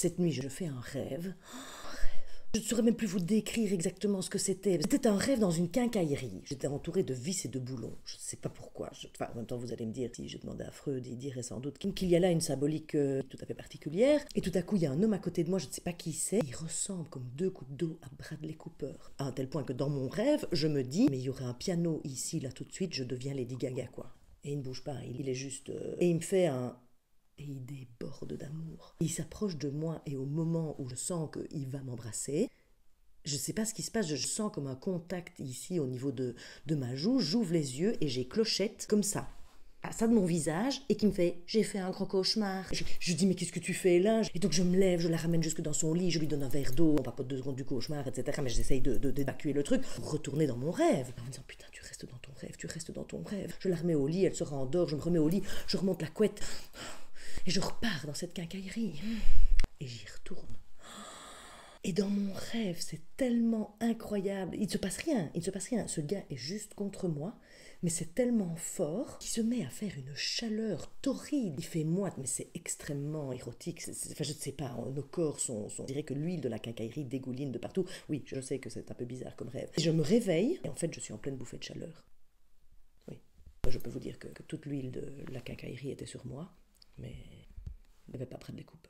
Cette nuit, je fais un rêve. Je ne saurais même plus vous décrire exactement ce que c'était. C'était un rêve dans une quincaillerie. J'étais entourée de vis et de boulons. Je ne sais pas pourquoi. Enfin, en même temps, vous allez me dire, si je demandais à Freud, il dirait sans doute qu'il y a là une symbolique tout à fait particulière. Et tout à coup, il y a un homme à côté de moi, je ne sais pas qui c'est. Il ressemble comme deux gouttes d'eau à Bradley Cooper. À un tel point que dans mon rêve, je me dis, mais il y aurait un piano ici, là, tout de suite, je deviens Lady Gaga, quoi. Et il ne bouge pas, il est juste... Et il me fait un... Et il déborde d'amour. Il s'approche de moi et au moment où je sens qu'il va m'embrasser, je ne sais pas ce qui se passe, je sens comme un contact ici au niveau de ma joue, j'ouvre les yeux et j'ai Clochette comme ça de mon visage et qui me fait « j'ai fait un gros cauchemar ». Je dis « mais qu'est-ce que tu fais là ?» Et donc je me lève, je la ramène jusque dans son lit, je lui donne un verre d'eau, on papote 2 secondes du cauchemar, etc. Mais j'essaye d'évacuer le truc pour retourner dans mon rêve. En me disant « putain, tu restes dans ton rêve, tu restes dans ton rêve ». Je la remets au lit, elle se rendort, je me remets au lit, je remonte la couette et je repars dans cette quincaillerie. Et j'y retourne. Et dans mon rêve, c'est tellement incroyable. Il ne se passe rien, Ce gars est juste contre moi, mais c'est tellement fort qu'il se met à faire une chaleur torride. Il fait moite, mais c'est extrêmement érotique. Enfin, je ne sais pas, nos corps sont... On dirait que l'huile de la quincaillerie dégouline de partout. Oui, je sais que c'est un peu bizarre comme rêve. Et je me réveille, et en fait, je suis en pleine bouffée de chaleur. Oui. Je peux vous dire que toute l'huile de la quincaillerie était sur moi, mais il n'y avait pas près de les coupes.